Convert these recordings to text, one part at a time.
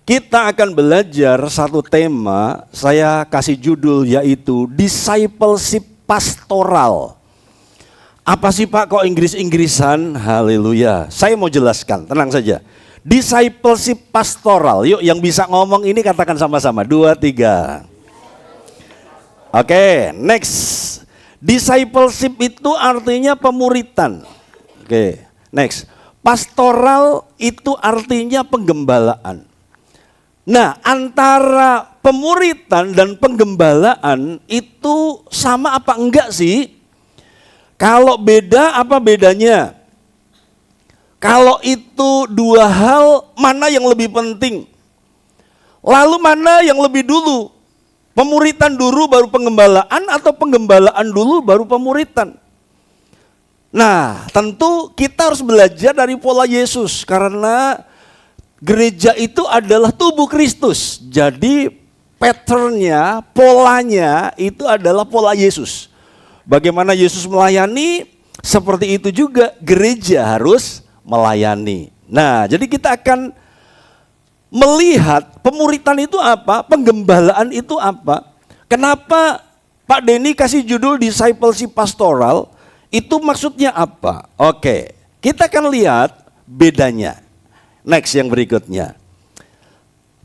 Kita akan belajar satu tema, saya kasih judul yaitu Discipleship Pastoral. Apa sih Pak kok Inggris-Inggrisan? Haleluya. Saya mau jelaskan, tenang saja. Discipleship Pastoral, yuk yang bisa ngomong ini katakan sama-sama, 2, 3. Oke, next. Discipleship itu artinya pemuritan. Oke, next. Pastoral itu artinya penggembalaan. Nah, antara pemuritan dan penggembalaan itu sama apa enggak sih? Kalau beda, apa bedanya? Kalau itu dua hal, mana yang lebih penting? Lalu mana yang lebih dulu? Pemuritan dulu baru penggembalaan atau penggembalaan dulu baru pemuritan? Nah, tentu kita harus belajar dari pola Yesus karena gereja itu adalah tubuh Kristus. Jadi patternnya, polanya itu adalah pola Yesus. Bagaimana Yesus melayani, seperti itu juga gereja harus melayani. Nah, jadi kita akan melihat pemuritan itu apa, penggembalaan itu apa. Kenapa Pak Denny kasih judul Discipleship Pastoral, itu maksudnya apa? Oke, kita akan lihat bedanya. Next yang berikutnya.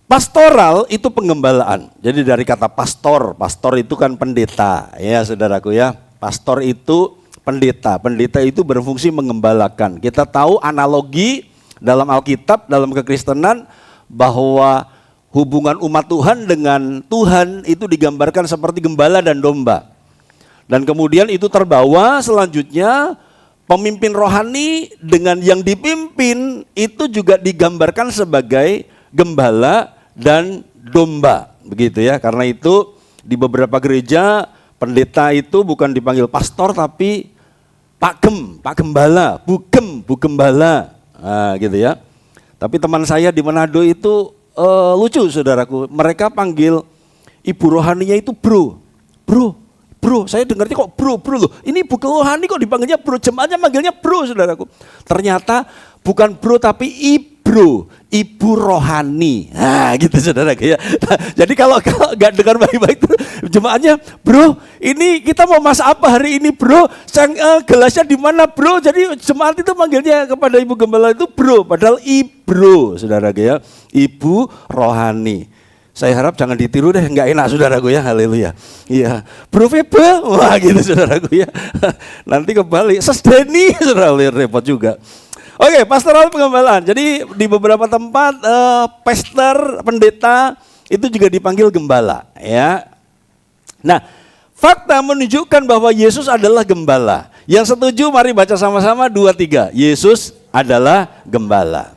Pastoral itu penggembalaan. Jadi dari kata pastor, pastor itu kan pendeta, ya saudaraku ya. Pastor itu pendeta, pendeta itu berfungsi menggembalakan. Kita tahu analogi dalam Alkitab, dalam kekristenan bahwa hubungan umat Tuhan dengan Tuhan itu digambarkan seperti gembala dan domba. Dan kemudian itu terbawa selanjutnya pemimpin rohani dengan yang dipimpin itu juga digambarkan sebagai gembala dan domba. Begitu ya, karena itu di beberapa gereja pendeta itu bukan dipanggil pastor tapi Pak Gembala, Bu Gembala. Nah, gitu ya. Tapi teman saya di Manado itu lucu saudaraku, mereka panggil ibu rohaninya itu bro. Saya dengarnya kok bro loh. Ini bukan rohani kok dipanggilnya bro, jemaatnya manggilnya bro saudaraku. Ternyata bukan bro tapi ibu rohani. Nah gitu saudaraku ya. Nah, jadi kalau nggak dengar baik-baik itu jemaatnya bro, ini kita mau masak apa hari ini bro? Gelasnya di mana bro? Jadi jemaat itu manggilnya kepada ibu gembala itu bro, padahal ibro saudaraku ya, ibu rohani. Saya harap jangan ditiru deh, nggak enak saudaraku ya, haleluya. Iya, Bro Febe, wah gitu saudaraku ya. Nanti kembali, sesdeni saudara, repot juga. Oke, pastoral penggembalaan. Jadi di beberapa tempat pastor, pendeta itu juga dipanggil gembala ya. Nah, fakta menunjukkan bahwa Yesus adalah gembala. Yang setuju mari baca sama-sama 2, 3. Yesus adalah gembala.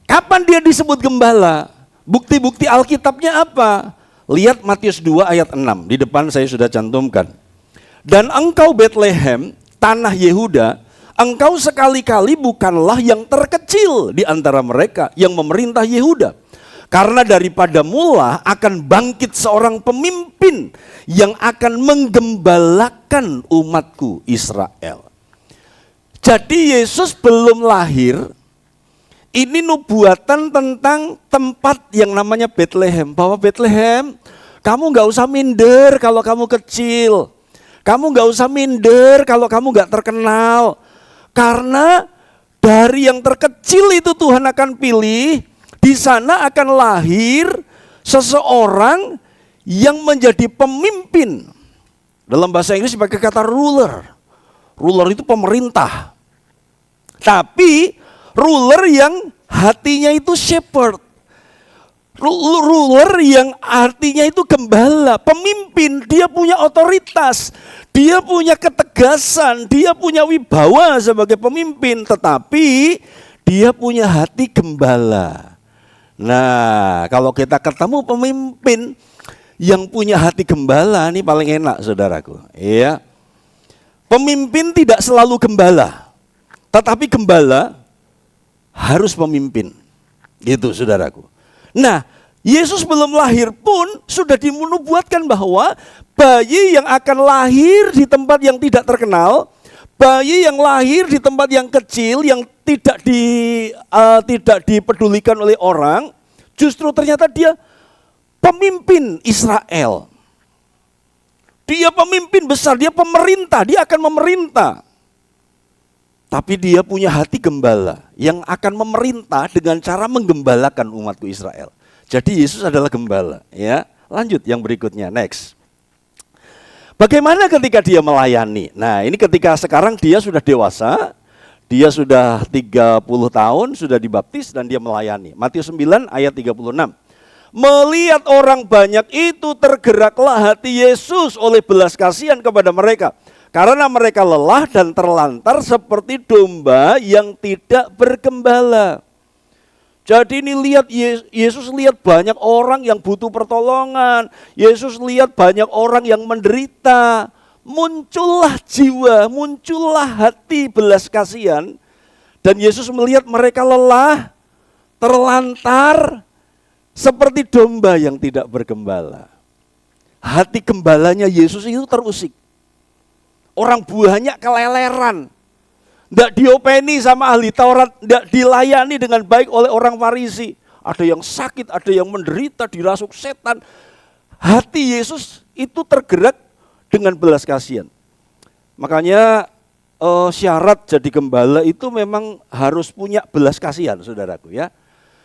Kapan dia disebut gembala? Bukti-bukti Alkitabnya apa? Lihat Matius 2 ayat 6, di depan saya sudah cantumkan. Dan engkau Betlehem, tanah Yehuda, engkau sekali-kali bukanlah yang terkecil di antara mereka yang memerintah Yehuda. Karena daripada mula akan bangkit seorang pemimpin yang akan menggembalakan umatku Israel. Jadi Yesus belum lahir. Ini nubuatan tentang tempat yang namanya Bethlehem. Bahwa Bethlehem, kamu gak usah minder kalau kamu kecil. Kamu gak usah minder kalau kamu gak terkenal. Karena dari yang terkecil itu Tuhan akan pilih. Di sana akan lahir seseorang yang menjadi pemimpin. Dalam bahasa Inggris pakai kata ruler. Ruler itu pemerintah. Tapi ruler yang hatinya itu shepherd. Ruler yang artinya itu gembala, pemimpin, dia punya otoritas, dia punya ketegasan, dia punya wibawa sebagai pemimpin, tetapi dia punya hati gembala. Nah, kalau kita ketemu pemimpin yang punya hati gembala, ini paling enak saudaraku. Iya. Pemimpin tidak selalu gembala, tetapi gembala harus pemimpin, gitu saudaraku. Nah, Yesus belum lahir pun sudah dinubuatkan bahwa bayi yang akan lahir di tempat yang tidak terkenal, bayi yang lahir di tempat yang kecil, yang tidak dipedulikan oleh orang, justru ternyata dia pemimpin Israel. Dia pemimpin besar, dia pemerintah, dia akan memerintah. Tapi dia punya hati gembala yang akan memerintah dengan cara menggembalakan umatku Israel. Jadi Yesus adalah gembala, ya. Lanjut yang berikutnya, next. Bagaimana ketika dia melayani? Nah, ini ketika sekarang dia sudah dewasa, dia sudah 30 tahun, sudah dibaptis dan dia melayani. Matius 9 ayat 36. Melihat orang banyak itu tergeraklah hati Yesus oleh belas kasihan kepada mereka. Karena mereka lelah dan terlantar seperti domba yang tidak bergembala. Jadi ini lihat Yesus lihat banyak orang yang butuh pertolongan. Yesus lihat banyak orang yang menderita. Muncullah jiwa, muncullah hati belas kasihan. Dan Yesus melihat mereka lelah, terlantar, seperti domba yang tidak bergembala. Hati gembalanya Yesus itu terusik. Orang buahnya keleleran. Tidak diopeni sama ahli Taurat, tidak dilayani dengan baik oleh orang Farisi. Ada yang sakit, ada yang menderita, dirasuk setan. Hati Yesus itu tergerak dengan belas kasihan. Makanya syarat jadi gembala itu memang harus punya belas kasihan, saudaraku ya.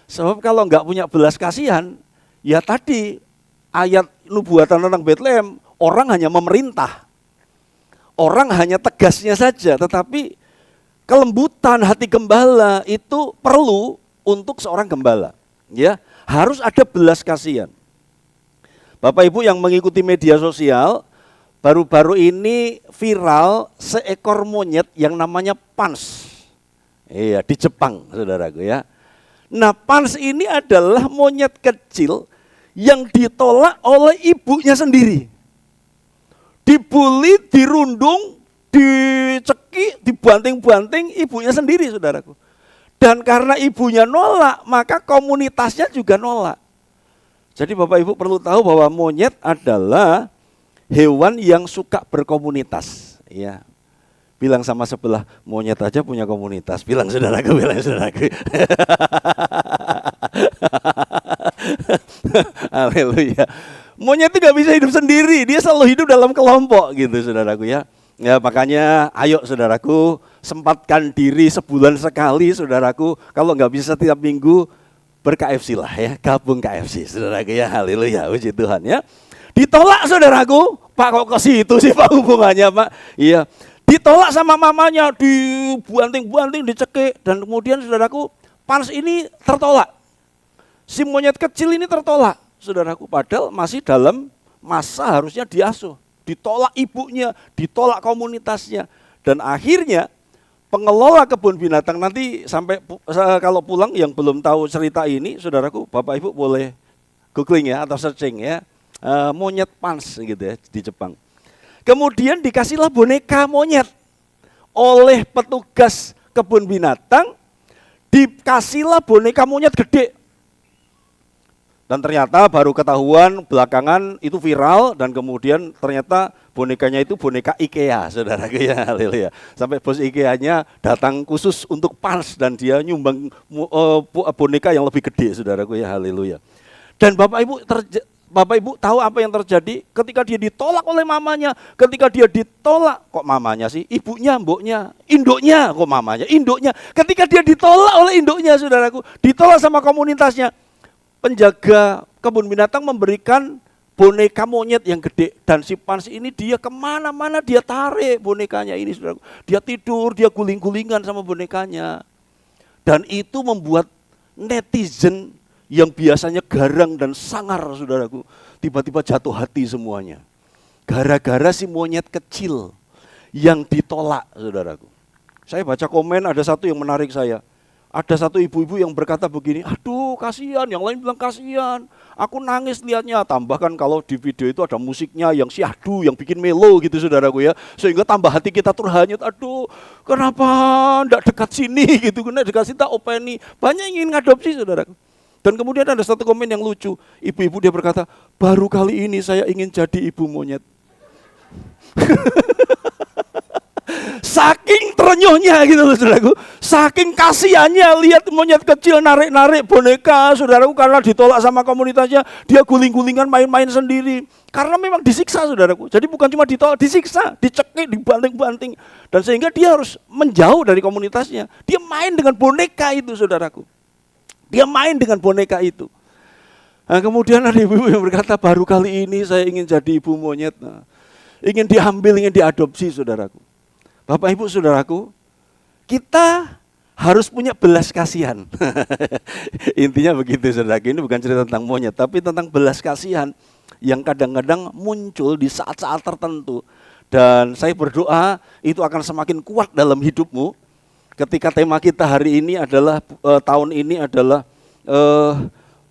Sebab kalau enggak punya belas kasihan, ya tadi ayat nubuatan tentang Betlehem, orang hanya memerintah. Orang hanya tegasnya saja, tetapi kelembutan hati gembala itu perlu untuk seorang gembala. Ya, harus ada belas kasihan. Bapak Ibu yang mengikuti media sosial, baru-baru ini viral seekor monyet yang namanya Pans. Iya, di Jepang, saudaraku ya. Nah, Pans ini adalah monyet kecil yang ditolak oleh ibunya sendiri. Dibully, dirundung, dicekik, dibanting-banting ibunya sendiri, saudaraku. Dan karena ibunya nolak, maka komunitasnya juga nolak. Jadi Bapak Ibu perlu tahu bahwa monyet adalah hewan yang suka berkomunitas. Ya. Bilang sama sebelah, monyet aja punya komunitas. Bilang saudaraku, bilang saudaraku. Haleluya. Monyet itu gak bisa hidup sendiri, dia selalu hidup dalam kelompok gitu saudaraku ya. Ya makanya ayo saudaraku sempatkan diri sebulan sekali saudaraku. Kalau gak bisa tiap minggu ber-KFC lah ya, gabung KFC saudaraku ya, haleluya, puji Tuhan ya. Ditolak saudaraku, Pak kok ke situ sih Pak hubungannya Pak. Iya, ditolak sama mamanya, dibanting-banting, dicekik. Dan kemudian saudaraku Pans ini tertolak. Si monyet kecil ini tertolak. Saudaraku, padahal masih dalam masa harusnya diasuh. Ditolak ibunya, ditolak komunitasnya. Dan akhirnya pengelola kebun binatang nanti sampai kalau pulang yang belum tahu cerita ini, saudaraku, Bapak Ibu boleh googling ya atau searching ya. Monyet Pans gitu ya di Jepang. Kemudian dikasihlah boneka monyet oleh petugas kebun binatang, dikasihlah boneka monyet gede. Dan ternyata baru ketahuan belakangan itu viral dan kemudian ternyata bonekanya itu boneka IKEA, saudaraku ya, haleluya. Sampai bos IKEA-nya datang khusus untuk Pans dan dia nyumbang boneka yang lebih gede, saudaraku ya, haleluya. Dan Bapak Ibu tahu apa yang terjadi ketika dia ditolak oleh mamanya, ketika dia ditolak, kok mamanya sih? Ibunya, mboknya, induknya, kok mamanya? Induknya. Ketika dia ditolak oleh induknya, saudaraku, ditolak sama komunitasnya. Penjaga kebun binatang memberikan boneka monyet yang gede. Dan si Pans ini dia kemana-mana dia tarik bonekanya ini, saudaraku. Dia tidur, dia guling-gulingan sama bonekanya. Dan itu membuat netizen yang biasanya garang dan sangar, saudaraku, tiba-tiba jatuh hati semuanya. Gara-gara si monyet kecil yang ditolak, saudaraku. Saya baca komen, ada satu yang menarik saya. Ada satu ibu-ibu yang berkata begini, aduh kasihan, yang lain bilang kasihan, aku nangis lihatnya. Tambahkan kalau di video itu ada musiknya yang syahdu, yang bikin melo gitu saudaraku ya. Sehingga tambah hati kita terhanyut, aduh kenapa enggak dekat sini gitu, kena dekat sini tak openi. Banyak yang ingin ngadopsi saudaraku. Dan kemudian ada satu komen yang lucu, ibu-ibu dia berkata, baru kali ini saya ingin jadi ibu monyet. Saking terenyuhnya gitu loh saudaraku. Saking kasihannya lihat monyet kecil narik-narik boneka saudaraku, karena ditolak sama komunitasnya, dia guling-gulingan main-main sendiri. Karena memang disiksa saudaraku. Jadi bukan cuma ditolak, disiksa, dicekik, dibanting-banting. Dan sehingga dia harus menjauh dari komunitasnya. Dia main dengan boneka itu saudaraku. Dia main dengan boneka itu. Nah, kemudian ada ibu yang berkata, baru kali ini saya ingin jadi ibu monyet. Nah, ingin diambil, ingin diadopsi saudaraku. Bapak ibu saudaraku, kita harus punya belas kasihan. Intinya begitu saudaraku, ini bukan cerita tentang monyet, tapi tentang belas kasihan yang kadang-kadang muncul di saat-saat tertentu. Dan saya berdoa itu akan semakin kuat dalam hidupmu. Ketika tema kita hari ini adalah, tahun ini adalah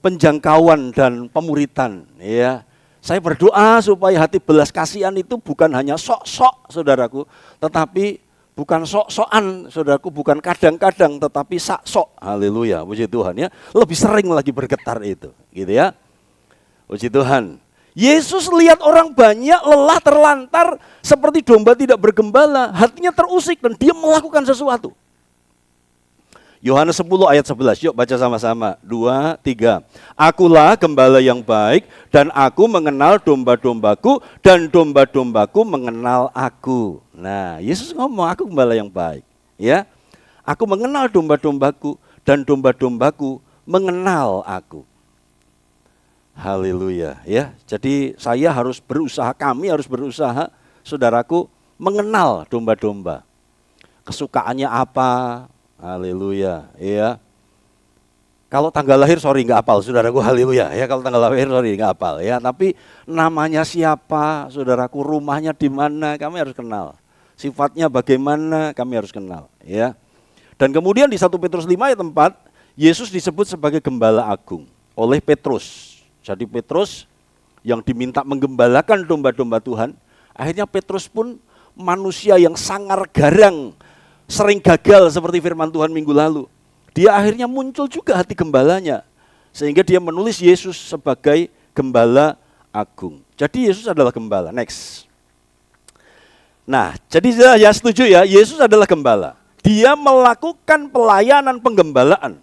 penjangkauan dan pemuritan, ya. Saya berdoa supaya hati belas kasihan itu bukan hanya sok-sok saudaraku, tetapi bukan sok-sokan saudaraku, bukan kadang-kadang, tetapi sak-sok. Haleluya, puji Tuhan ya. Lebih sering lagi bergetar itu, gitu ya. Puji Tuhan. Yesus lihat orang banyak lelah terlantar seperti domba tidak bergembala, hatinya terusik dan dia melakukan sesuatu. Yohanes 10 ayat 11, yuk baca sama-sama, 2, 3. Akulah gembala yang baik dan aku mengenal domba-dombaku dan domba-dombaku mengenal aku. Nah, Yesus ngomong aku gembala yang baik, ya. Aku mengenal domba-dombaku dan domba-dombaku mengenal aku. Haleluya, ya. Jadi saya harus berusaha, kami harus berusaha, saudaraku, mengenal domba-domba. Kesukaannya apa? Haleluya, ya. Kalau tanggal lahir sorry nggak hafal, saudaraku, haleluya. Ya, kalau tanggal lahir sorry nggak hafal, ya. Tapi namanya siapa, saudaraku, rumahnya di mana, kami harus kenal. Sifatnya bagaimana, kami harus kenal, ya. Dan kemudian di 1 Petrus 5 ayat 4, Yesus disebut sebagai gembala agung oleh Petrus. Jadi Petrus yang diminta menggembalakan domba-domba Tuhan, akhirnya Petrus pun manusia yang sangar garang, sering gagal seperti firman Tuhan minggu lalu. Dia akhirnya muncul juga hati gembalanya. Sehingga dia menulis Yesus sebagai gembala agung. Jadi Yesus adalah gembala. Next. Nah, jadi ya setuju ya, Yesus adalah gembala. Dia melakukan pelayanan penggembalaan.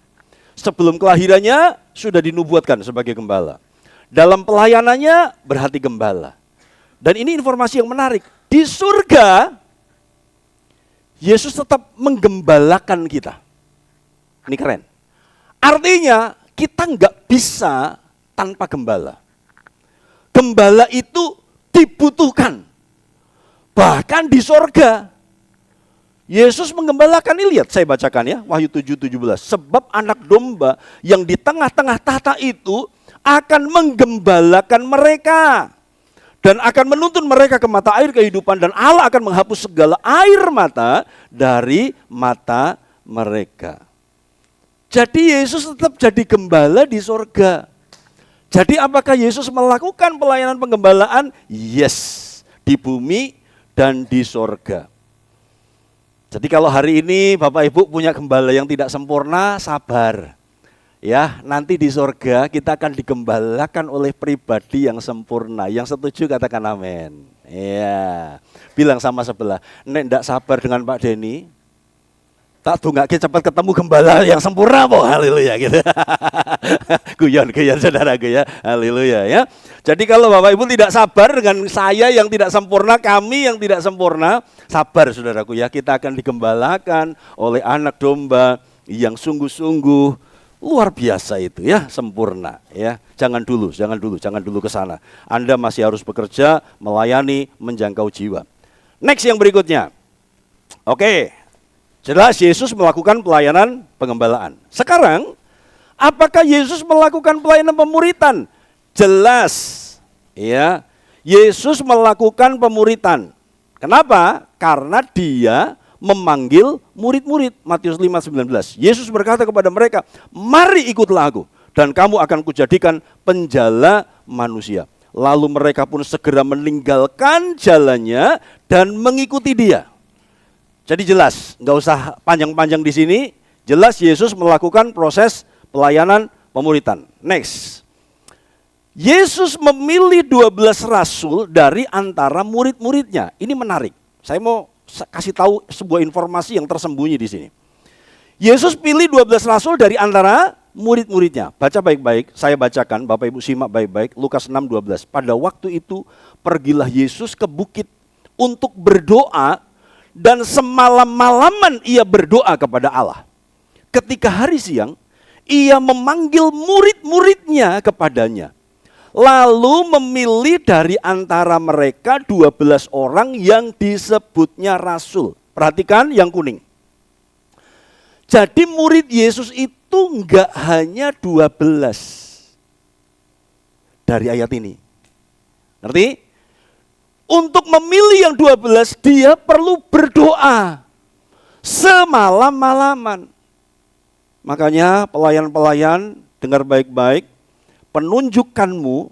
Sebelum kelahirannya sudah dinubuatkan sebagai gembala. Dalam pelayanannya berhati gembala. Dan ini informasi yang menarik. Di surga Yesus tetap menggembalakan kita. Ini keren. Artinya kita nggak bisa tanpa gembala. Gembala itu dibutuhkan. Bahkan di sorga. Yesus menggembalakan, ini lihat saya bacakan ya, Wahyu 7:17. Sebab anak domba yang di tengah-tengah tahta itu akan menggembalakan mereka. Dan akan menuntun mereka ke mata air kehidupan, dan Allah akan menghapus segala air mata dari mata mereka. Jadi Yesus tetap jadi gembala di sorga. Jadi apakah Yesus melakukan pelayanan penggembalaan? Yes, di bumi dan di sorga. Jadi kalau hari ini Bapak Ibu punya gembala yang tidak sempurna, sabar. Ya, nanti di sorga kita akan digembalakan oleh pribadi yang sempurna. Yang setuju katakan amin. Ya, bilang sama sebelah, nek ndak sabar dengan Pak Denny, tak dongake cepat ketemu gembala yang sempurna po. Haleluya gitu. Guyon saudaraku ya. Haleluya ya. Jadi kalau Bapak Ibu tidak sabar dengan saya yang tidak sempurna, kami yang tidak sempurna, sabar saudaraku ya. Kita akan digembalakan oleh anak domba yang sungguh-sungguh luar biasa itu ya, sempurna ya. Jangan dulu ke sana. Anda masih harus bekerja, melayani, menjangkau jiwa. Next yang berikutnya. Oke. Jelas Yesus melakukan pelayanan pengembalaan. Sekarang, apakah Yesus melakukan pelayanan pemuritan? Jelas. Ya. Yesus melakukan pemuritan. Kenapa? Karena dia memanggil murid-murid. Matius 5:19. Yesus berkata kepada mereka, mari ikutlah aku dan kamu akan kujadikan penjala manusia. Lalu mereka pun segera meninggalkan jalannya dan mengikuti dia. Jadi jelas, nggak usah panjang-panjang di sini. Jelas Yesus melakukan proses pelayanan pemuritan. Next. Yesus memilih 12 rasul dari antara murid-muridnya. Ini menarik. Saya mau kasih tahu sebuah informasi yang tersembunyi di sini. Yesus pilih 12 rasul dari antara murid-muridnya. Baca baik-baik, saya bacakan, Bapak Ibu simak baik-baik, Lukas 6:12. Pada waktu itu pergilah Yesus ke bukit untuk berdoa dan semalam-malaman ia berdoa kepada Allah. Ketika hari siang, ia memanggil murid-muridnya kepadanya. Lalu memilih dari antara mereka 12 orang yang disebutnya rasul. Perhatikan yang kuning. Jadi murid Yesus itu enggak hanya 12 dari ayat ini. Ngerti? Untuk memilih yang 12 dia perlu berdoa semalam-malaman. Makanya pelayan-pelayan dengar baik-baik. Penunjukanmu,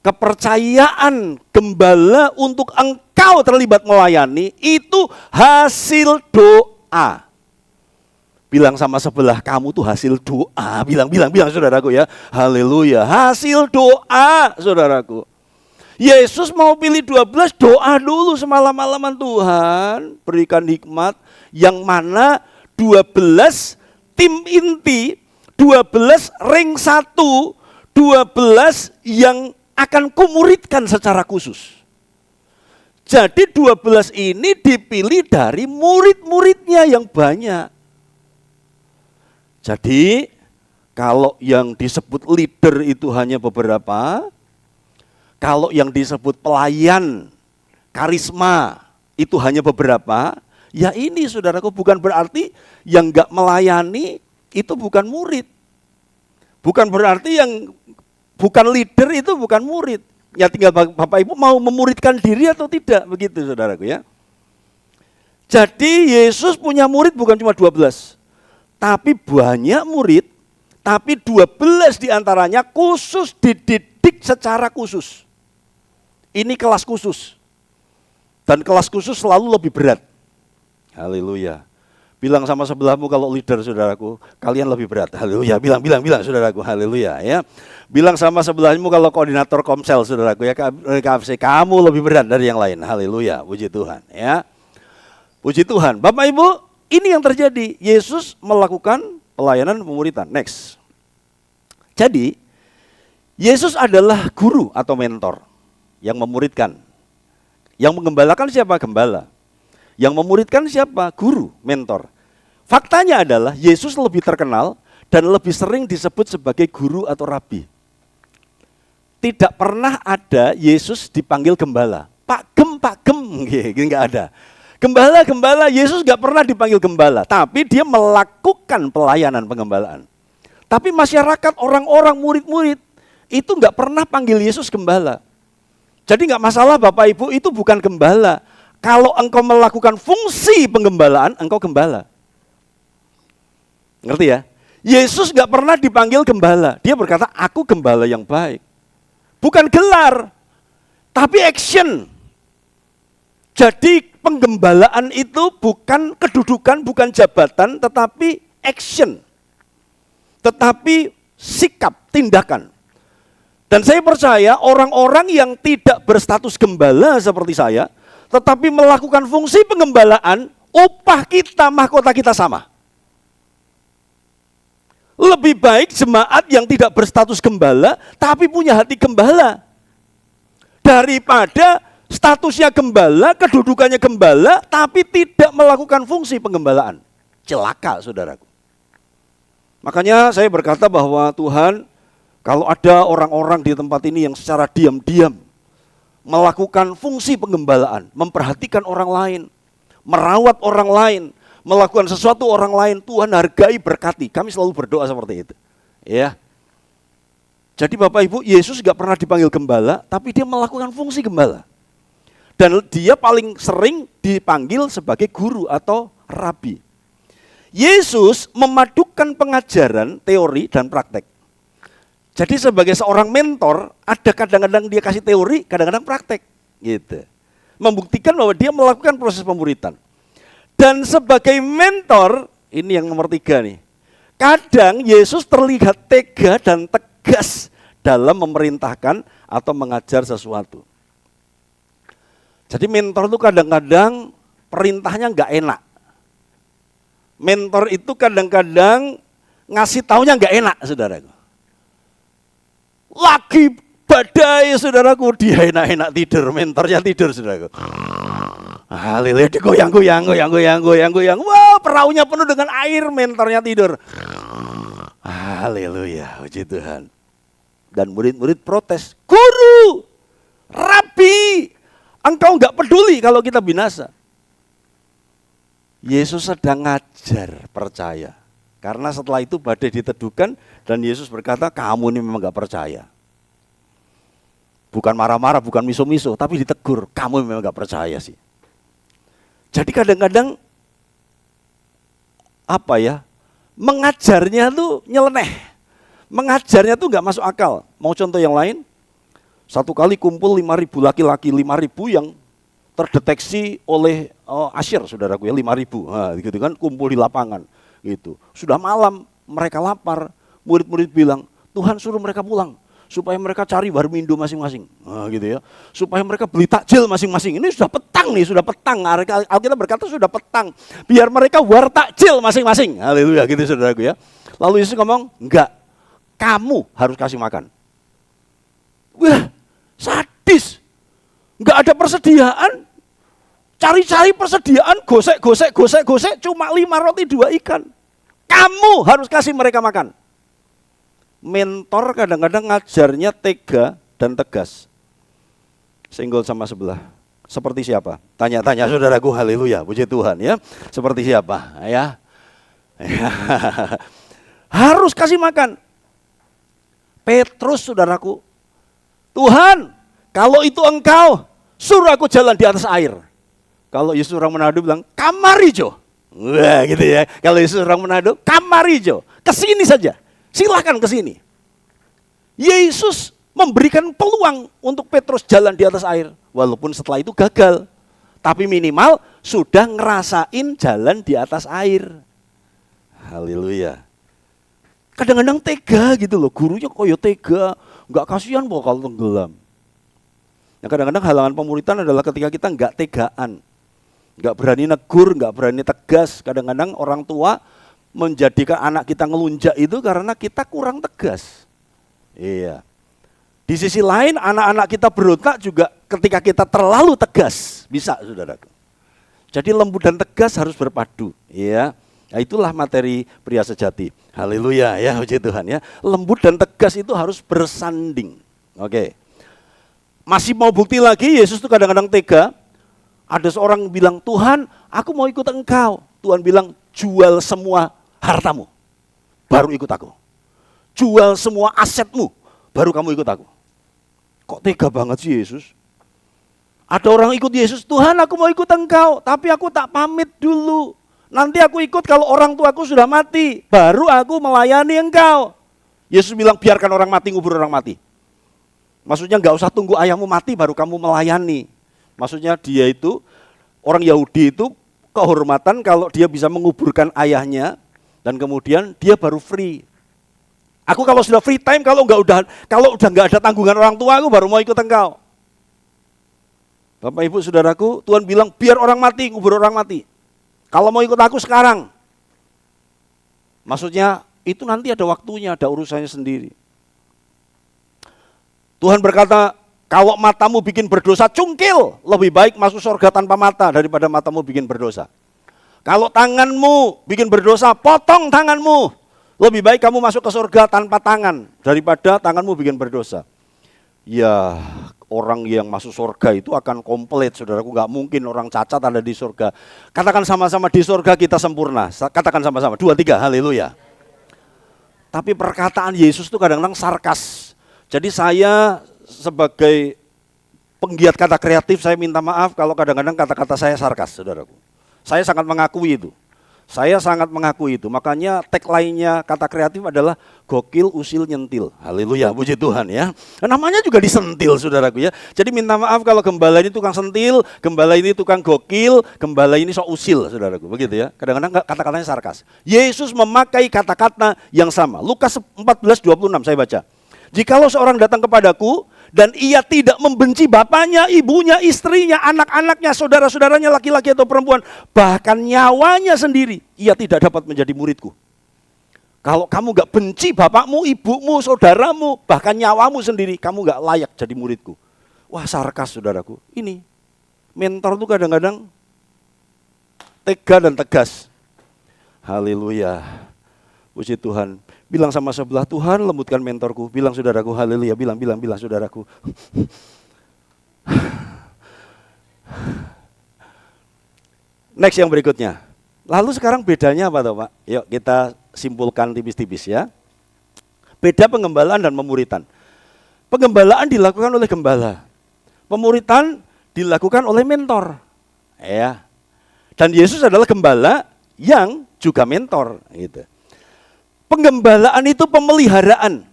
kepercayaan gembala untuk engkau terlibat melayani itu hasil doa. Bilang sama sebelah, kamu tuh hasil doa. Bilang saudaraku ya. Haleluya, hasil doa saudaraku. Yesus mau pilih 12, doa dulu semalam-malaman, Tuhan berikan hikmat yang mana 12 tim inti, 12 ring 1, 12 yang akan kumuridkan secara khusus. Jadi 12 ini dipilih dari murid-muridnya yang banyak. Jadi kalau yang disebut leader itu hanya beberapa, kalau yang disebut pelayan, karisma itu hanya beberapa, ya ini saudaraku bukan berarti yang enggak melayani itu bukan murid. Bukan berarti yang bukan leader itu bukan murid. Ya tinggal Bapak Ibu mau memuridkan diri atau tidak, begitu saudaraku ya. Jadi Yesus punya murid bukan cuma 12. Tapi banyak murid, tapi 12 diantaranya khusus dididik secara khusus. Ini kelas khusus. Dan kelas khusus selalu lebih berat. Haleluya. Bilang sama sebelahmu kalau leader saudaraku, kalian lebih berat. Haleluya. Bilang saudaraku, haleluya ya. Bilang sama sebelahmu kalau koordinator Komsel saudaraku ya, KFC, kamu lebih berat dari yang lain. Haleluya. Puji Tuhan ya. Puji Tuhan. Bapak Ibu, ini yang terjadi. Yesus melakukan pelayanan pemuridan. Next. Jadi, Yesus adalah guru atau mentor yang memuridkan. Yang mengembalakan siapa? Gembala. Yang memuridkan siapa? Guru, mentor. Faktanya adalah Yesus lebih terkenal dan lebih sering disebut sebagai guru atau rabi. Tidak pernah ada Yesus dipanggil gembala. Pak Gem, enggak ada. Gembala, Yesus enggak pernah dipanggil gembala. Tapi dia melakukan pelayanan pengembalaan. Tapi masyarakat, orang-orang, murid-murid itu enggak pernah panggil Yesus gembala. Jadi enggak masalah Bapak Ibu, itu bukan gembala. Kalau engkau melakukan fungsi penggembalaan, engkau gembala. Ngerti ya? Yesus gak pernah dipanggil gembala. Dia berkata, aku gembala yang baik. Bukan gelar, tapi action. Jadi penggembalaan itu bukan kedudukan, bukan jabatan, tetapi action. Tetapi sikap, tindakan. Dan saya percaya orang-orang yang tidak berstatus gembala seperti saya, tetapi melakukan fungsi pengembalaan, upah kita, mahkota kita sama. Lebih baik jemaat yang tidak berstatus gembala, tapi punya hati gembala. Daripada statusnya gembala, kedudukannya gembala, tapi tidak melakukan fungsi penggembalaan. Celaka saudaraku. Makanya saya berkata bahwa Tuhan, kalau ada orang-orang di tempat ini yang secara diam-diam melakukan fungsi penggembalaan, memperhatikan orang lain, merawat orang lain, melakukan sesuatu orang lain, Tuhan hargai, berkati. Kami selalu berdoa seperti itu. Ya. Jadi Bapak Ibu, Yesus gak pernah dipanggil gembala, tapi dia melakukan fungsi gembala. Dan dia paling sering dipanggil sebagai guru atau rabi. Yesus memadukan pengajaran, teori, dan praktek. Jadi sebagai seorang mentor, ada kadang-kadang dia kasih teori, kadang-kadang praktek. Gitu. Membuktikan bahwa dia melakukan proses pemuridan. Dan sebagai mentor, ini yang nomor 3 nih. Kadang Yesus terlihat tega dan tegas dalam memerintahkan atau mengajar sesuatu. Jadi mentor itu kadang-kadang perintahnya nggak enak. Mentor itu kadang-kadang ngasih taunya nggak enak, saudaraku. Lagi badai, saudaraku, dia enak-enak tidur, mentornya tidur, saudaraku. Haleluya, digoyang-goyang. Wah, perahunya penuh dengan air, mentornya tidur. Haleluya, puji Tuhan. Dan murid-murid protes, guru, rabi, engkau nggak peduli kalau kita binasa. Yesus sedang ngajar, percaya. Karena setelah itu badai diteduhkan dan Yesus berkata, kamu ini memang nggak percaya. Bukan marah-marah, bukan miso-miso, tapi ditegur, kamu memang nggak percaya sih. Jadi kadang-kadang mengajarnya tuh nyeleneh. Mengajarnya tuh nggak masuk akal. Mau contoh yang lain? Satu kali kumpul 5.000 laki-laki, 5.000 yang terdeteksi oleh Asyir, saudaraku ya, 5.000. Nah, gitu kan, kumpul di lapangan. Gitu. Sudah malam, mereka lapar. Murid-murid bilang, Tuhan suruh mereka pulang supaya mereka cari warmindo masing-masing. Nah, gitu ya. Supaya mereka beli takjil masing-masing. Ini sudah petang nih, sudah petang. Alkitab berkata sudah petang. Biar mereka war takjil masing-masing. Haleluya, gitu saudaraku ya. Lalu Yesus ngomong, enggak. Kamu harus kasih makan. Wah, sadis. Enggak ada persediaan. Cari-cari persediaan, gosek, cuma 5 roti 2 ikan. Kamu harus kasih mereka makan. Mentor kadang-kadang ngajarnya tega dan tegas. Senggol sama sebelah. Seperti siapa? Tanya-tanya saudaraku, haleluya, puji Tuhan ya. Seperti siapa? Ya. Harus kasih makan. Petrus saudaraku, Tuhan, kalau itu engkau, suruh aku jalan di atas air. Kalau Yesus orang Manado bilang, kamarijo. Wah gitu ya. Kalau Yesus orang Manado, kamarijo. Kesini saja. Silakan ke sini. Yesus memberikan peluang untuk Petrus jalan di atas air. Walaupun setelah itu gagal. Tapi minimal sudah ngerasain jalan di atas air. Haleluya. Kadang-kadang tega gitu loh. Gurunya kok ya tega. Enggak kasihan kalau tenggelam. Nah, kadang-kadang halangan pemuritan adalah ketika kita enggak tegaan. Enggak berani negur, enggak berani tegas. Kadang-kadang orang tua menjadikan anak kita ngelunjak itu karena kita kurang tegas. Iya. Di sisi lain anak-anak kita berontak juga ketika kita terlalu tegas. Bisa saudaraku. Jadi lembut dan tegas harus berpadu. Iya. Nah, itulah materi pria sejati. Haleluya ya, puji Tuhan ya. Lembut dan tegas itu harus bersanding. Oke. Masih mau bukti lagi, Yesus tuh kadang-kadang tega. Ada seorang bilang, Tuhan aku mau ikut engkau. Tuhan bilang, jual semua hartamu, baru ikut aku. Jual semua asetmu, baru kamu ikut aku. Kok tega banget sih Yesus? Ada orang ikut Yesus, Tuhan aku mau ikut engkau, tapi aku tak pamit dulu. Nanti aku ikut kalau orang tuaku sudah mati, baru aku melayani engkau. Yesus bilang, biarkan orang mati ngubur orang mati. Maksudnya gak usah tunggu ayahmu mati baru kamu melayani. Maksudnya dia itu, orang Yahudi itu kehormatan kalau dia bisa menguburkan ayahnya dan kemudian dia baru free. Aku kalau sudah free time, kalau udah nggak ada tanggungan orang tua, aku baru mau ikut engkau. Bapak Ibu saudaraku, Tuhan bilang biar orang mati, ngubur orang mati. Kalau mau ikut aku sekarang. Maksudnya itu nanti ada waktunya, ada urusannya sendiri. Tuhan berkata, kalau matamu bikin berdosa, cungkil. Lebih baik masuk surga tanpa mata daripada matamu bikin berdosa. Kalau tanganmu bikin berdosa, potong tanganmu. Lebih baik kamu masuk ke surga tanpa tangan daripada tanganmu bikin berdosa. Ya, orang yang masuk surga itu akan komplit, saudaraku. Gak mungkin orang cacat ada di surga. Katakan sama-sama, di surga kita sempurna. Katakan sama-sama, 2, 3, haleluya. Tapi perkataan Yesus itu kadang-kadang sarkas. Jadi saya sebagai penggiat kata kreatif, saya minta maaf kalau kadang-kadang kata-kata saya sarkas, saudaraku. Saya sangat mengakui itu. Saya sangat mengakui itu. Makanya tagline-nya kata kreatif adalah gokil, usil, nyentil. Haleluya, puji Tuhan ya. Namanya juga disentil, saudaraku ya. Jadi minta maaf kalau gembala ini tukang sentil, gembala ini tukang gokil, gembala ini sok usil, saudaraku. Begitu ya. Kadang-kadang kata-katanya sarkas. Yesus memakai kata-kata yang sama. Lukas 14:26 saya baca. Jikalau seorang datang kepadaku Dan ia tidak membenci bapaknya, ibunya, istrinya, anak-anaknya, saudara-saudaranya laki-laki atau perempuan. Bahkan nyawanya sendiri, ia tidak dapat menjadi muridku. Kalau kamu gak benci bapakmu, ibumu, saudaramu, bahkan nyawamu sendiri, kamu gak layak jadi muridku. Wah, sarkas saudaraku. Ini, mentor tuh kadang-kadang tega dan tegas. Haleluya. Puji Tuhan. Bilang sama sebelah, Tuhan lembutkan mentorku. Bilang saudaraku, haleluya. Bilang saudaraku. Next yang berikutnya. Lalu sekarang bedanya apa toh Pak? Yuk kita simpulkan tipis-tipis ya. Beda pengembalaan dan pemuritan. Pengembalaan dilakukan oleh gembala. Pemuritan dilakukan oleh mentor. Ya. Dan Yesus adalah gembala yang juga mentor gitu. Penggembalaan itu pemeliharaan.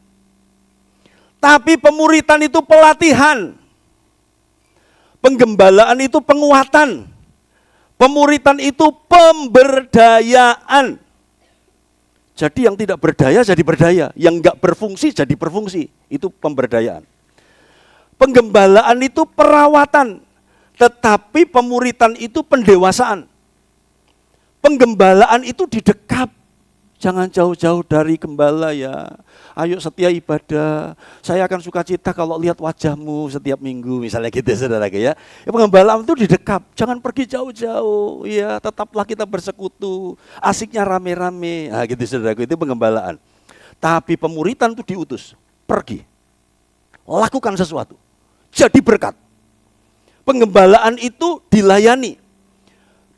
Tapi pemuritan itu pelatihan. Penggembalaan itu penguatan. Pemuritan itu pemberdayaan. Jadi yang tidak berdaya jadi berdaya, yang enggak berfungsi jadi berfungsi. Itu pemberdayaan. Penggembalaan itu perawatan, tetapi pemuritan itu pendewasaan. Penggembalaan itu didekap. Jangan jauh-jauh dari gembala ya. Ayo setia ibadah. Saya akan sukacita kalau lihat wajahmu setiap minggu misalnya gitu saudara ya. Pengembalaan itu didekap. Jangan pergi jauh-jauh. Ya, tetaplah kita bersekutu. Asiknya rame-rame. Nah, gitu saudara, itu pengembalaan. Tapi pemuritan itu diutus. Pergi. Lakukan sesuatu. Jadi berkat. Pengembalaan itu dilayani.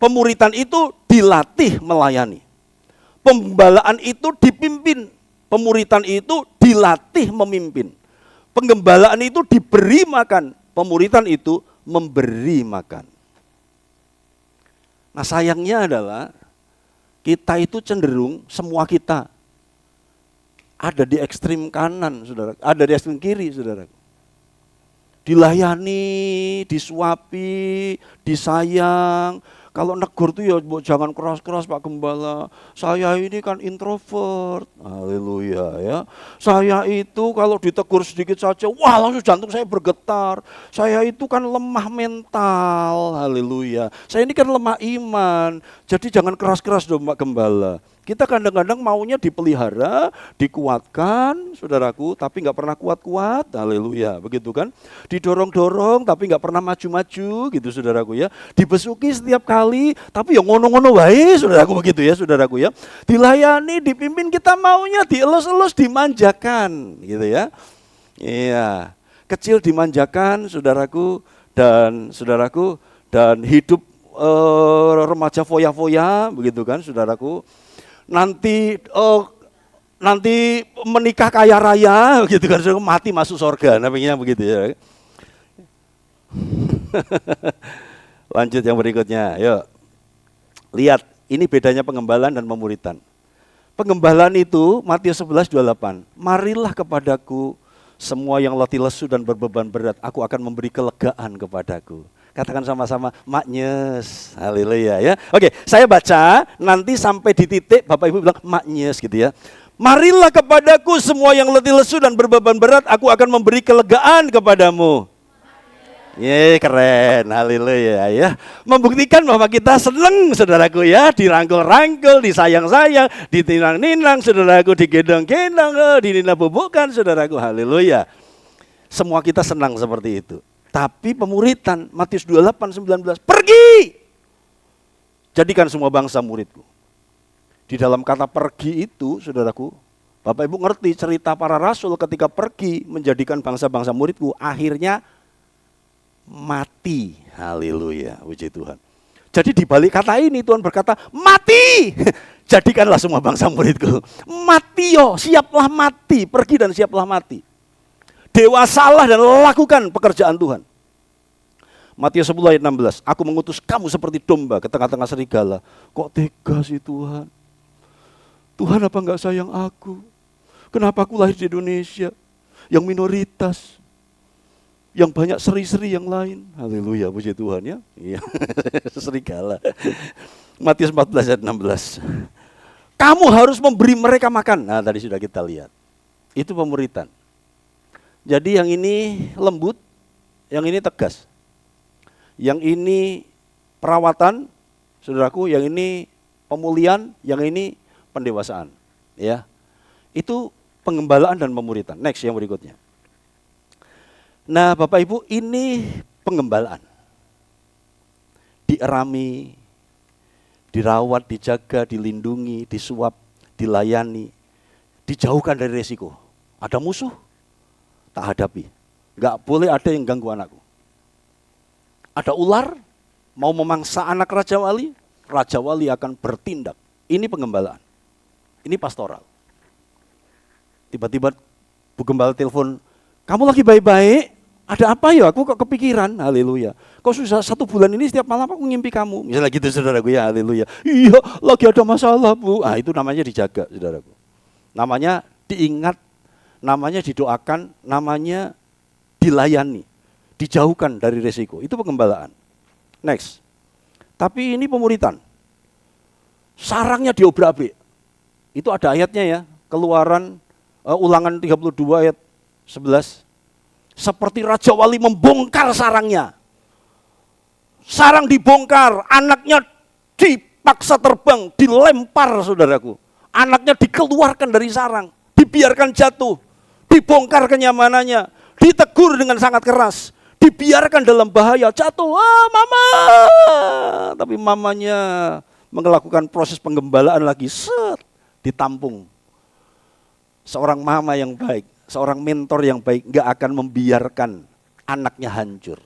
Pemuritan itu dilatih melayani. Penggembalaan itu dipimpin, pemuritan itu dilatih memimpin. Penggembalaan itu diberi makan, pemuritan itu memberi makan. Nah sayangnya adalah kita itu cenderung semua kita ada di ekstrim kanan, saudara, ada di ekstrim kiri, saudara. Dilayani, disuapi, disayang. Kalau negur tuh ya jangan keras-keras Pak Gembala. Saya ini kan introvert. Haleluya ya. Saya itu kalau ditegur sedikit saja, wah langsung jantung saya bergetar. Saya itu kan lemah mental. Haleluya. Saya ini kan lemah iman. Jadi jangan keras-keras dong Pak Gembala. Kita kadang-kadang maunya dipelihara, dikuatkan, saudaraku, tapi nggak pernah kuat-kuat, haleluya, begitu kan? Didorong-dorong, tapi nggak pernah maju-maju, gitu saudaraku ya. Dibesuki setiap kali, tapi ya ngono-ngono wae, saudaraku begitu ya, saudaraku ya. Dilayani, dipimpin, kita maunya dielus-elus, dimanjakan, gitu ya. Iya, kecil dimanjakan, saudaraku, dan hidup remaja foya-foya, begitu kan, saudaraku. Nanti menikah kaya raya gitu kan, mati masuk surga, namanya begitu ya. Lanjut yang berikutnya, yuk. Lihat, ini bedanya pengembalaan dan pemuritan. Pengembalaan itu Matius 11:28. Marilah kepadaku semua yang letih lesu dan berbeban berat, aku akan memberi kelegaan kepadaku. Katakan sama-sama, maknyes, haleluya ya. Oke, saya baca, nanti sampai di titik Bapak Ibu bilang maknyes gitu ya. Marilah kepadaku semua yang letih lesu dan berbeban berat, aku akan memberi kelegaan kepadamu. Ye, keren, haleluya ya. Membuktikan bahwa kita senang saudaraku ya, dirangkul-rangkul, disayang-sayang, ditinang-ninang saudaraku, digendong-gendong, dininah-bubukkan saudaraku, haleluya. Semua kita senang seperti itu. Tapi pemuritan, Matius 28:19, pergi! Jadikan semua bangsa muridku. Di dalam kata pergi itu, saudaraku, Bapak Ibu ngerti cerita para rasul ketika pergi menjadikan bangsa-bangsa muridku, akhirnya mati. Haleluya, puji Tuhan. Jadi di balik kata ini Tuhan berkata, mati! Jadikanlah semua bangsa muridku. Mati yo, siaplah mati, pergi dan siaplah mati. Dewasalah dan lakukan pekerjaan Tuhan. Matius 10:16, aku mengutus kamu seperti domba ke tengah-tengah serigala. Kok tega sih Tuhan? Tuhan apa enggak sayang aku? Kenapa aku lahir di Indonesia? Yang minoritas. Yang banyak seri-seri yang lain. Haleluya, puji Tuhan ya. Iya, serigala. Matius 14:16. Kamu harus memberi mereka makan. Nah tadi sudah kita lihat. Itu pemuritan. Jadi yang ini lembut, yang ini tegas. Yang ini perawatan, saudaraku, yang ini pemulihan, yang ini pendewasaan. Ya, itu pengembalaan dan pemuritan. Next yang berikutnya. Nah, Bapak Ibu, ini pengembalaan. Dierami, dirawat, dijaga, dilindungi, disuap, dilayani, dijauhkan dari resiko. Ada musuh, tak hadapi. Enggak boleh ada yang ganggu anakku. Ada ular, mau memangsa anak Raja Wali akan bertindak. Ini pengembalaan. Ini pastoral. Tiba-tiba Bu Gembala telepon, kamu lagi baik-baik? Ada apa ya? Aku kok kepikiran, haleluya. Kok susah 1 bulan ini setiap malam aku ngimpi kamu. Misalnya gitu saudaraku ya, haleluya. Iya, lagi ada masalah Bu. Itu namanya dijaga saudaraku. Namanya diingat, namanya didoakan, namanya dilayani. Dijauhkan dari resiko. Itu pengembalaan. Next. Tapi ini pemuritan. Sarangnya diobrak-abrik. Itu ada ayatnya ya. Keluaran Ulangan 32 ayat 11. Seperti Raja Wali membongkar sarangnya. Sarang dibongkar, anaknya dipaksa terbang, dilempar saudaraku. Anaknya dikeluarkan dari sarang, dibiarkan jatuh, dibongkar kenyamanannya, ditegur dengan sangat keras, dibiarkan dalam bahaya, jatuh, mama. Tapi mamanya melakukan proses penggembalaan lagi, ditampung. Seorang mama yang baik, seorang mentor yang baik gak akan membiarkan anaknya hancur.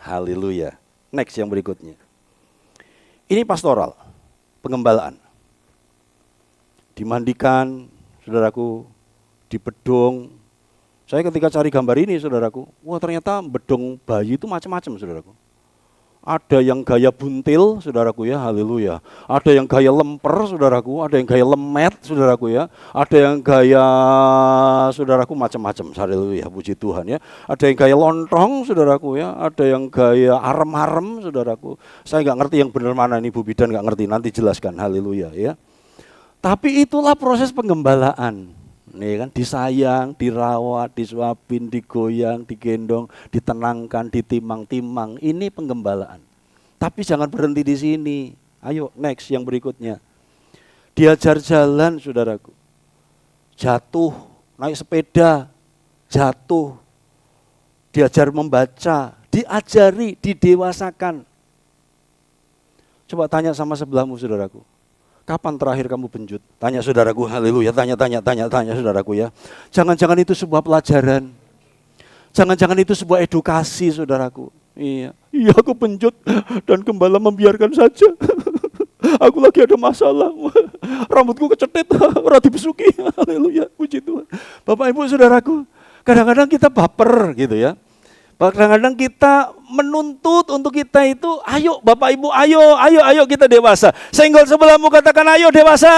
Haleluya. Next yang berikutnya. Ini pastoral, pengembalaan. Dimandikan, saudaraku, di bedong. Saya ketika cari gambar ini, saudaraku, wah ternyata bedong bayi itu macam-macam, saudaraku. Ada yang gaya buntil, saudaraku ya, haleluya. Ada yang gaya lemper, saudaraku. Ada yang gaya lemet, saudaraku ya. Ada yang gaya, saudaraku, macam-macam, haleluya, puji Tuhan ya. Ada yang gaya lontong, saudaraku ya. Ada yang gaya arem-arem, saudaraku. Saya nggak ngerti yang benar mana ini, Bu Bidan nggak ngerti, nanti jelaskan, haleluya ya. Tapi itulah proses penggembalaan. Nih kan, disayang, dirawat, disuapin, digoyang, digendong, ditenangkan, ditimang-timang. Ini penggembalaan. Tapi jangan berhenti di sini. Ayo next yang berikutnya. Diajar jalan, saudaraku. Jatuh, naik sepeda, jatuh. Diajar membaca, diajari, didewasakan. Coba tanya sama sebelahmu, saudaraku. Kapan terakhir kamu benjut? Tanya saudaraku, haleluya, tanya saudaraku ya. Jangan-jangan itu sebuah pelajaran. Jangan-jangan itu sebuah edukasi saudaraku. Iya aku benjut dan gembala membiarkan saja. Aku lagi ada masalah. Rambutku kecetit, ora dibesuki. Haleluya, puji Tuhan. Bapak Ibu saudaraku, kadang-kadang kita baper gitu ya. Kadang-kadang kita menuntut untuk kita itu, ayo Bapak Ibu, ayo kita dewasa. Senggol sebelahmu katakan ayo dewasa.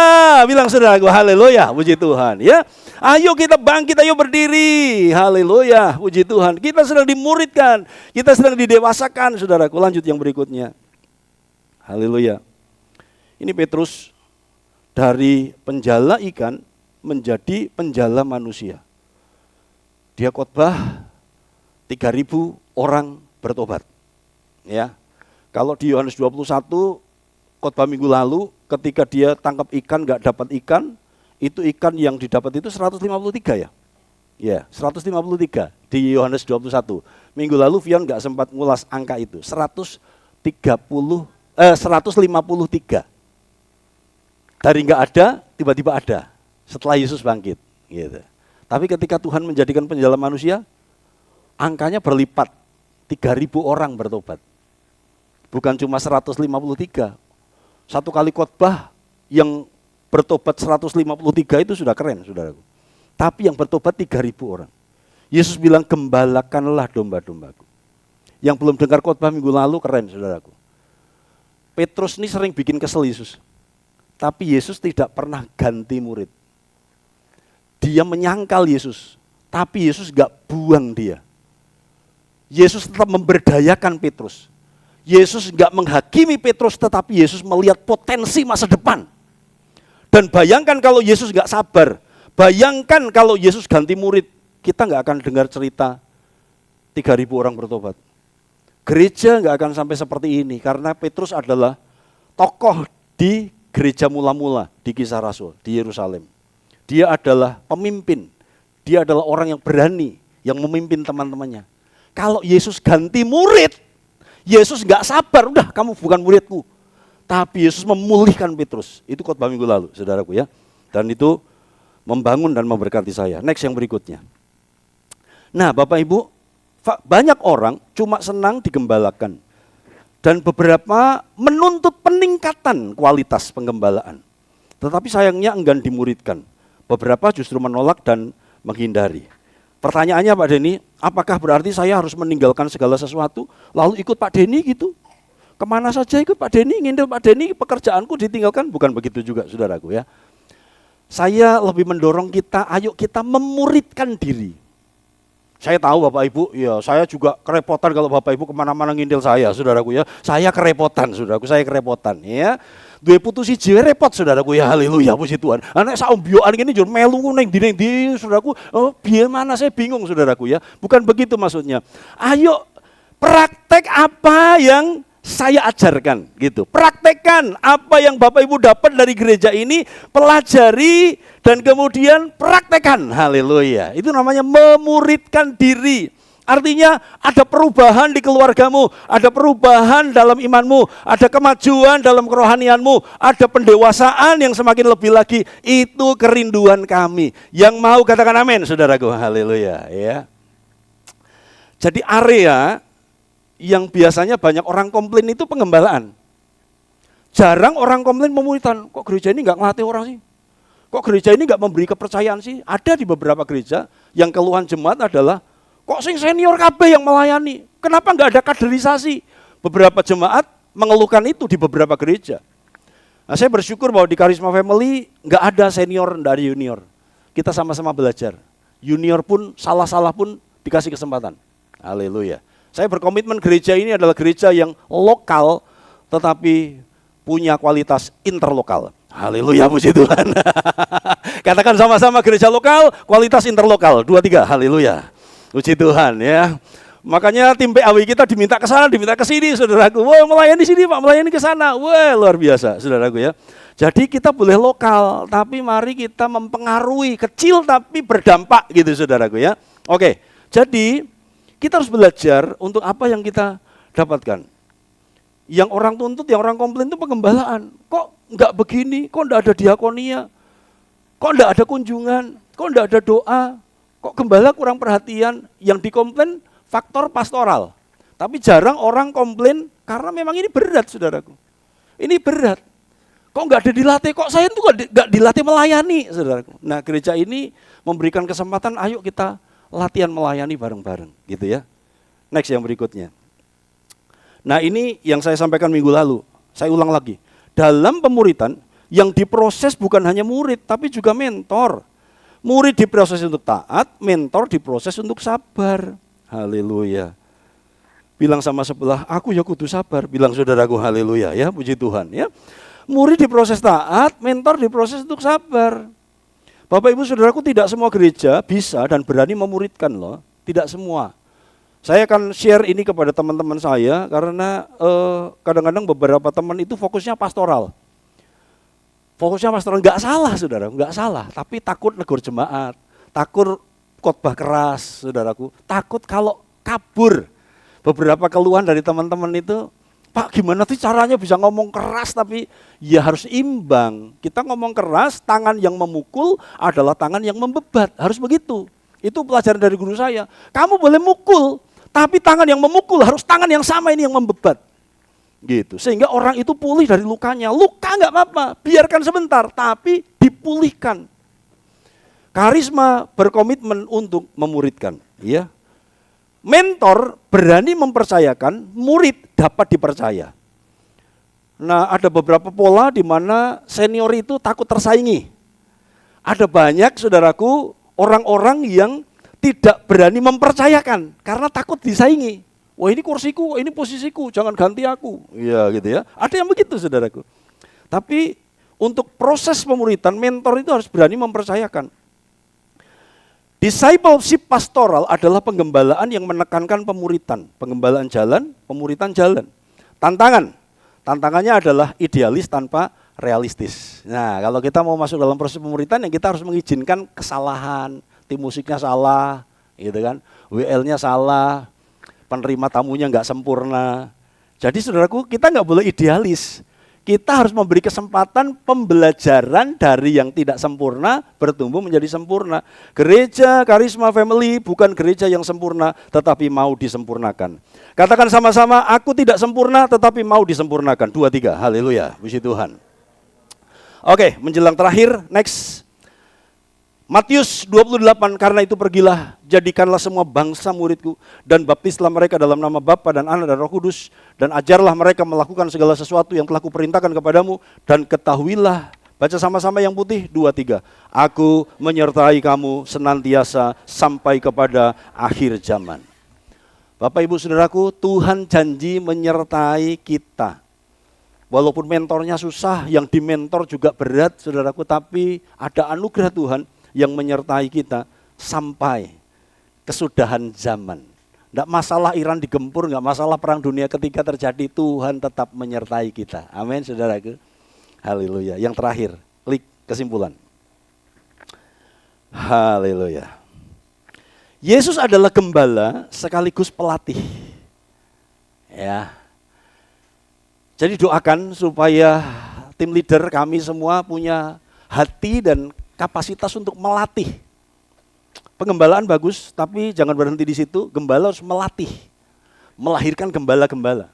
Bilang saudaraku, haleluya, puji Tuhan ya. Ayo kita bangkit, ayo berdiri. Haleluya, puji Tuhan. Kita sedang dimuridkan, kita sedang didewasakan saudaraku. Lanjut yang berikutnya. Haleluya. Ini Petrus dari penjala ikan menjadi penjala manusia. Dia khotbah 3.000 orang bertobat. Ya. Kalau di Yohanes 21 khotbah minggu lalu ketika dia tangkap ikan enggak dapat ikan, itu ikan yang didapat itu 153 ya. Ya, 153 di Yohanes 21. Minggu lalu Vion enggak sempat ngulas angka itu. 153. Dari enggak ada tiba-tiba ada setelah Yesus bangkit gitu. Tapi ketika Tuhan menjadikan penjala manusia, angkanya berlipat, 3.000 orang bertobat. Bukan cuma 153. Satu kali khotbah yang bertobat 153 itu sudah keren, saudaraku. Tapi yang bertobat 3.000 orang. Yesus bilang, gembalakanlah domba-dombaku. Yang belum dengar khotbah minggu lalu keren, saudaraku. Petrus ini sering bikin kesel Yesus. Tapi Yesus tidak pernah ganti murid. Dia menyangkal Yesus. Tapi Yesus gak buang dia. Yesus tetap memberdayakan Petrus. Yesus enggak menghakimi Petrus, tetapi Yesus melihat potensi masa depan. Dan bayangkan kalau Yesus enggak sabar. Bayangkan kalau Yesus ganti murid kita nggak akan dengar cerita 3.000 orang bertobat. Gereja nggak akan sampai seperti ini karena Petrus adalah tokoh di gereja mula-mula di Kisah Rasul di Yerusalem. Dia adalah pemimpin, dia adalah orang yang berani, yang memimpin teman-temannya. Kalau Yesus ganti murid, Yesus nggak sabar, udah kamu bukan muridku. Tapi Yesus memulihkan Petrus. Itu khotbah minggu lalu, saudaraku ya. Dan itu membangun dan memberkati saya. Next yang berikutnya. Nah Bapak Ibu, banyak orang cuma senang digembalakan. Dan beberapa menuntut peningkatan kualitas penggembalaan. Tetapi sayangnya enggan dimuridkan. Beberapa justru menolak dan menghindari. Pertanyaannya Pak Denny, apakah berarti saya harus meninggalkan segala sesuatu lalu ikut Pak Denny gitu? Kemana saja ikut Pak Denny, ngindel Pak Denny, pekerjaanku ditinggalkan? Bukan begitu juga saudaraku ya. Saya lebih mendorong kita, ayo kita memuridkan diri. Saya tahu Bapak Ibu, ya saya juga kerepotan kalau Bapak Ibu kemana-mana ngindel saya, saudaraku ya. Saya kerepotan, saudaraku, saya kerepotan ya. Dua putus siji repot, saudaraku ya, haleluya, puji Tuhan. Anak saumbioan gini jur melu neng di, saudaraku, oh biar mana saya bingung, saudaraku ya. Bukan begitu maksudnya. Ayo praktek apa yang saya ajarkan gitu. Praktekkan apa yang Bapak Ibu dapat dari gereja ini, pelajari dan kemudian praktekkan. Haleluya. Itu namanya memuridkan diri. Artinya ada perubahan di keluargamu, ada perubahan dalam imanmu, ada kemajuan dalam kerohanianmu, ada pendewasaan yang semakin lebih lagi. Itu kerinduan kami. Yang mau katakan amin, saudaraku. Haleluya ya. Jadi area yang biasanya banyak orang komplain itu pengembalaan. Jarang orang komplain pemuritan. Kok gereja ini nggak ngelatih orang sih? Kok gereja ini nggak memberi kepercayaan sih? Ada di beberapa gereja yang keluhan jemaat adalah, kok sing senior KB yang melayani? Kenapa nggak ada kaderisasi? Beberapa jemaat mengeluhkan itu di beberapa gereja. Nah, saya bersyukur bahwa di Karisma Family nggak ada senior, nggak ada junior. Kita sama-sama belajar. Junior pun, salah-salah pun dikasih kesempatan. Haleluya. Saya berkomitmen gereja ini adalah gereja yang lokal tetapi punya kualitas interlokal. Haleluya, puji Tuhan. Katakan sama-sama gereja lokal, kualitas interlokal. 2, 3, haleluya. Puji Tuhan ya. Makanya tim PAW kita diminta ke sana, diminta ke sini, saudaraku. Wah, melayani sini Pak, melayani ke sana. Wah, luar biasa, saudaraku ya. Jadi kita boleh lokal, tapi mari kita mempengaruhi, kecil tapi berdampak gitu, saudaraku ya. Oke, jadi kita harus belajar untuk apa yang kita dapatkan. Yang orang tuntut, yang orang komplain itu pengembalaan. Kok enggak begini, kok enggak ada diakonia, kok enggak ada kunjungan, kok enggak ada doa, kok gembala kurang perhatian. Yang dikomplain faktor pastoral. Tapi jarang orang komplain karena memang ini berat, saudaraku. Ini berat. Kok enggak ada dilatih, kok saya itu enggak dilatih melayani, saudaraku. Nah gereja ini memberikan kesempatan, ayo kita latihan melayani bareng-bareng gitu ya. Next yang berikutnya. Nah ini yang saya sampaikan minggu lalu. Saya ulang lagi. Dalam pemuritan yang diproses bukan hanya murid tapi juga mentor. Murid diproses untuk taat, mentor diproses untuk sabar. Haleluya. Bilang sama sebelah, aku ya kudu sabar. Bilang saudaraku, haleluya ya, puji Tuhan ya. Murid diproses taat, mentor diproses untuk sabar. Bapak Ibu Saudaraku, tidak semua gereja bisa dan berani memuridkan loh, tidak semua. Saya akan share ini kepada teman-teman saya karena kadang-kadang beberapa teman itu fokusnya pastoral. Fokusnya pastoral, enggak salah saudara, enggak salah, tapi takut negur jemaat, takut khotbah keras saudaraku, takut kalau kabur. Beberapa keluhan dari teman-teman itu, Pak gimana sih caranya bisa ngomong keras tapi ya harus imbang. Kita ngomong keras, tangan yang memukul adalah tangan yang membebat. Harus begitu. Itu pelajaran dari guru saya. Kamu boleh mukul, tapi tangan yang memukul harus tangan yang sama ini yang membebat. Gitu. Sehingga orang itu pulih dari lukanya. Luka enggak apa-apa, biarkan sebentar, tapi dipulihkan. Karisma berkomitmen untuk memuridkan. Ya. Mentor berani mempercayakan, murid dapat dipercaya. Nah, ada beberapa pola di mana senior itu takut tersaingi. Ada banyak saudaraku orang-orang yang tidak berani mempercayakan karena takut disaingi. Wah ini kursiku, ini posisiku, jangan ganti aku. Iya gitu ya. Ada yang begitu saudaraku. Tapi untuk proses pemuridan mentor itu harus berani mempercayakan. Discipleship pastoral adalah penggembalaan yang menekankan pemuritan. Penggembalaan jalan, pemuritan jalan. Tantangannya adalah idealis tanpa realistis. Nah, kalau kita mau masuk dalam proses pemuritan, yang kita harus mengizinkan kesalahan, tim musiknya salah, gitu kan, WL-nya salah, penerima tamunya nggak sempurna. Jadi saudaraku, kita nggak boleh idealis. Kita harus memberi kesempatan pembelajaran dari yang tidak sempurna bertumbuh menjadi sempurna. Gereja Karisma Family bukan gereja yang sempurna, tetapi mau disempurnakan. Katakan sama-sama, aku tidak sempurna tetapi mau disempurnakan. 2, 3, haleluya, puji Tuhan. Oke, menjelang terakhir, next. Matius 28, karena itu pergilah, jadikanlah semua bangsa muridku, dan baptislah mereka dalam nama Bapa dan Anak dan Roh Kudus, dan ajarlah mereka melakukan segala sesuatu yang telah kuperintahkan kepadamu, dan ketahuilah, baca sama-sama yang putih, 2, 3, aku menyertai kamu senantiasa sampai kepada akhir zaman. Bapak Ibu Saudaraku, Tuhan janji menyertai kita. Walaupun mentornya susah, yang dimentor juga berat saudaraku, tapi ada anugerah Tuhan yang menyertai kita sampai kesudahan zaman. Tidak masalah Iran digempur, nggak masalah perang dunia ketiga terjadi, Tuhan tetap menyertai kita. Amin saudaraku. Haleluya. Yang terakhir, klik kesimpulan. Haleluya. Yesus adalah gembala sekaligus pelatih. Ya. Jadi doakan supaya tim leader kami semua punya hati dan kapasitas untuk melatih. Penggembalaan bagus, tapi jangan berhenti di situ. Gembala harus melatih, melahirkan gembala-gembala.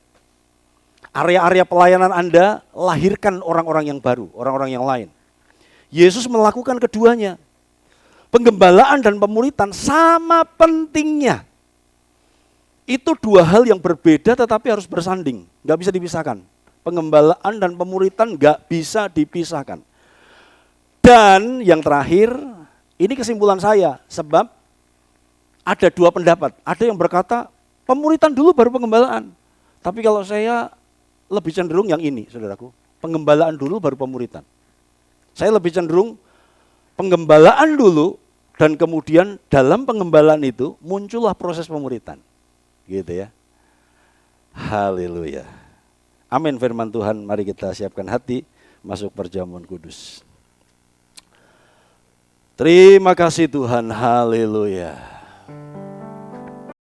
Area-area pelayanan Anda, lahirkan orang-orang yang baru, orang-orang yang lain. Yesus melakukan keduanya. Penggembalaan dan pemuritan sama pentingnya. Itu dua hal yang berbeda tetapi harus bersanding, nggak bisa dipisahkan. Penggembalaan dan pemuritan nggak bisa dipisahkan. Dan yang terakhir, ini kesimpulan saya, sebab ada dua pendapat. Ada yang berkata, pemuritan dulu baru penggembalaan. Tapi kalau saya lebih cenderung yang ini, saudaraku. Penggembalaan dulu baru pemuritan. Saya lebih cenderung penggembalaan dulu, dan kemudian dalam penggembalaan itu muncullah proses pemuritan. Gitu ya. Haleluya. Amin firman Tuhan, mari kita siapkan hati masuk perjamuan kudus. Terima kasih Tuhan, haleluya.